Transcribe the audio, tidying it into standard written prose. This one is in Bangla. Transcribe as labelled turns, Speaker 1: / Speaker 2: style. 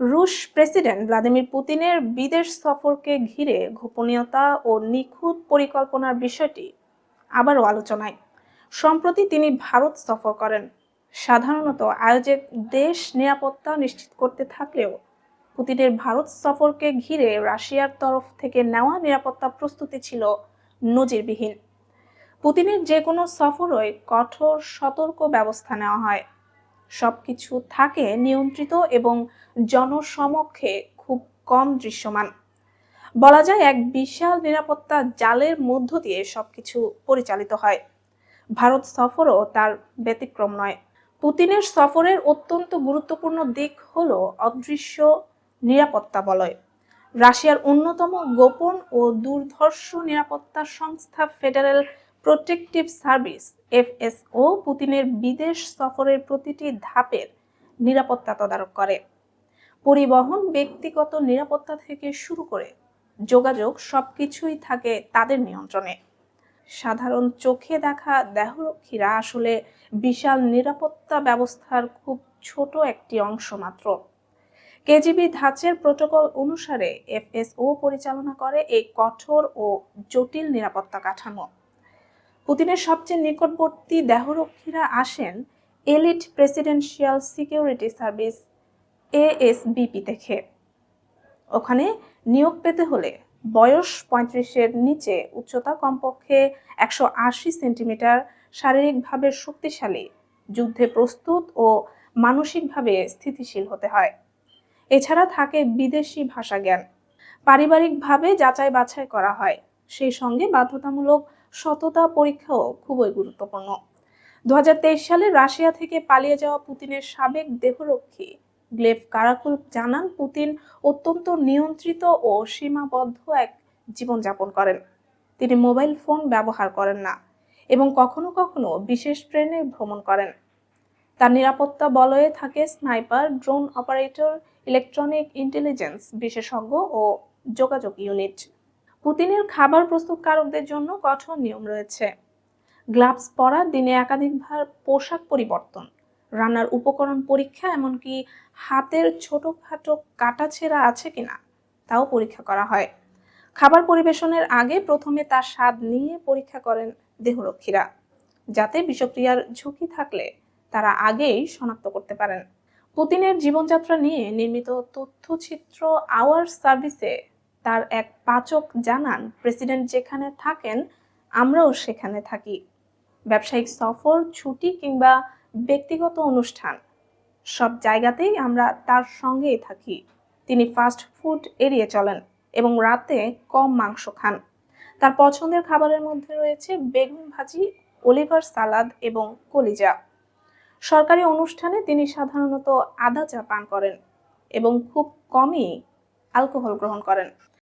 Speaker 1: রুশ প্রেসিডেন্ট ভ্লাদিমির পুতিনের বিদেশ সফরকে ঘিরে গোপনীয়তা ও নিখুঁত পরিকল্পনার বিষয়টি আবারও আলোচনায়। সম্প্রতি তিনি ভারত সফর করেন। সাধারণত আয়োজক দেশ নিরাপত্তা নিশ্চিত করতে থাকলেও পুতিনের ভারত সফরকে ঘিরে রাশিয়ার তরফ থেকে নেওয়া নিরাপত্তা প্রস্তুতি ছিল নজিরবিহীন। পুতিনের যে কোনো সফরই কঠোর সতর্ক ব্যবস্থা নেওয়া হয়, সবকিছু থাকে নিয়ন্ত্রিত এবং জনসমক্ষে খুব কম দৃশ্যমান। বলা যায় এক বিশাল নিরাপত্তা জালের মধ্য দিয়ে সবকিছু পরিচালিত হয়। ভারত সফরও তার ব্যতিক্রম নয়। পুতিনের সফরের অত্যন্ত গুরুত্বপূর্ণ দিক হলো অদৃশ্য নিরাপত্তা বলয়। রাশিয়ার অন্যতম গোপন ও দুর্ধর্ষ নিরাপত্তা সংস্থা ফেডারেল প্রোটেকটিভ সার্ভিস এফএসও পুতিনের বিদেশ সফরের প্রতিটি ধাপের নিরাপত্তা তদারক করে। পরিবহন, ব্যক্তিগত নিরাপত্তা থেকে শুরু করে যোগাযোগ সবকিছুই থাকে তাদের নিয়ন্ত্রণে। সাধারণ চোখে দেখা দেহরক্ষীরা আসলে বিশাল নিরাপত্তা ব্যবস্থার খুব ছোট একটি অংশ মাত্র। কেজিবি ধাঁচের প্রোটোকল অনুসারে এফএসও পরিচালনা করে এই কঠোর ও জটিল নিরাপত্তা কাঠামো। পুতিনের সবচেয়ে নিকটবর্তী দেহরক্ষীরা আসেন এলিট প্রেসিডেন্সিয়াল সিকিউরিটি সার্ভিস এএসবিপি থেকে। ওখানে নিয়োগ পেতে হলে বয়স 35-এর নিচে, উচ্চতা কমপক্ষে 180 সেন্টিমিটার, শারীরিকভাবে শক্তিশালী, যুদ্ধে প্রস্তুত ও মানসিকভাবে স্থিতিশীল হতে হয়। এছাড়া থাকে বিদেশি ভাষা জ্ঞান। পারিবারিকভাবে যাচাই বাছাই করা হয়, সেই সঙ্গে বাধ্যতামূলক সততা পরীক্ষাও খুবই গুরুত্বপূর্ণ। 2023 সালে রাশিয়া থেকে পালিয়ে যাওয়া পুতিনের সাবেক দেহরক্ষী গ্লেভ কারাকুল জানান, পুতিন অত্যন্ত নিয়ন্ত্রিত ও সীমাবদ্ধ এক জীবনযাপন করেন। তিনি মোবাইল ফোন ব্যবহার করেন না এবং কখনো কখনো বিশেষ ট্রেনে ভ্রমণ করেন। তার নিরাপত্তা বলয়ে থাকে sniper, drone operator, electronic intelligence বিশেষজ্ঞ ও যোগাযোগ ইউনিট। পুতিনের খাবার প্রস্তুতকারকদের জন্য কঠোর নিয়ম রয়েছে। গ্লাভস পরা, দিনে একাধিকবার পোশাক পরিবর্তন, রান্নার উপকরণ পরীক্ষা, এমনকি হাতের ছোটখাটো কাটাছেঁড়া আছে কিনা তাও পরীক্ষা করা হয়। খাবার পরিবেশনের আগে প্রথমে তার স্বাদ নিয়ে পরীক্ষা করেন দেহরক্ষীরা, যাতে বিষক্রিয়ার ঝুঁকি থাকলে তারা আগেই শনাক্ত করতে পারেন। পুতিনের জীবনযাত্রা নিয়ে নির্মিত তথ্যচিত্র আওয়ার সার্ভিসে তার এক পাচক জানান, প্রেসিডেন্ট যেখানে থাকেন আমরাও সেখানে থাকি। ব্যবসায়িক সফর, ছুটি কিংবা ব্যক্তিগত অনুষ্ঠান, সব জায়গাতেই আমরা তার সঙ্গেই থাকি। তিনি ফাস্ট ফুড এড়িয়ে চলেন এবং রাতে কম মাংস খান। তার পছন্দের খাবারের মধ্যে রয়েছে বেগুন ভাজি, অলিভার সালাদ এবং কলিজা। সরকারি অনুষ্ঠানে তিনি সাধারণত আদা চা পান করেন এবং খুব কমই অ্যালকোহল গ্রহণ করেন।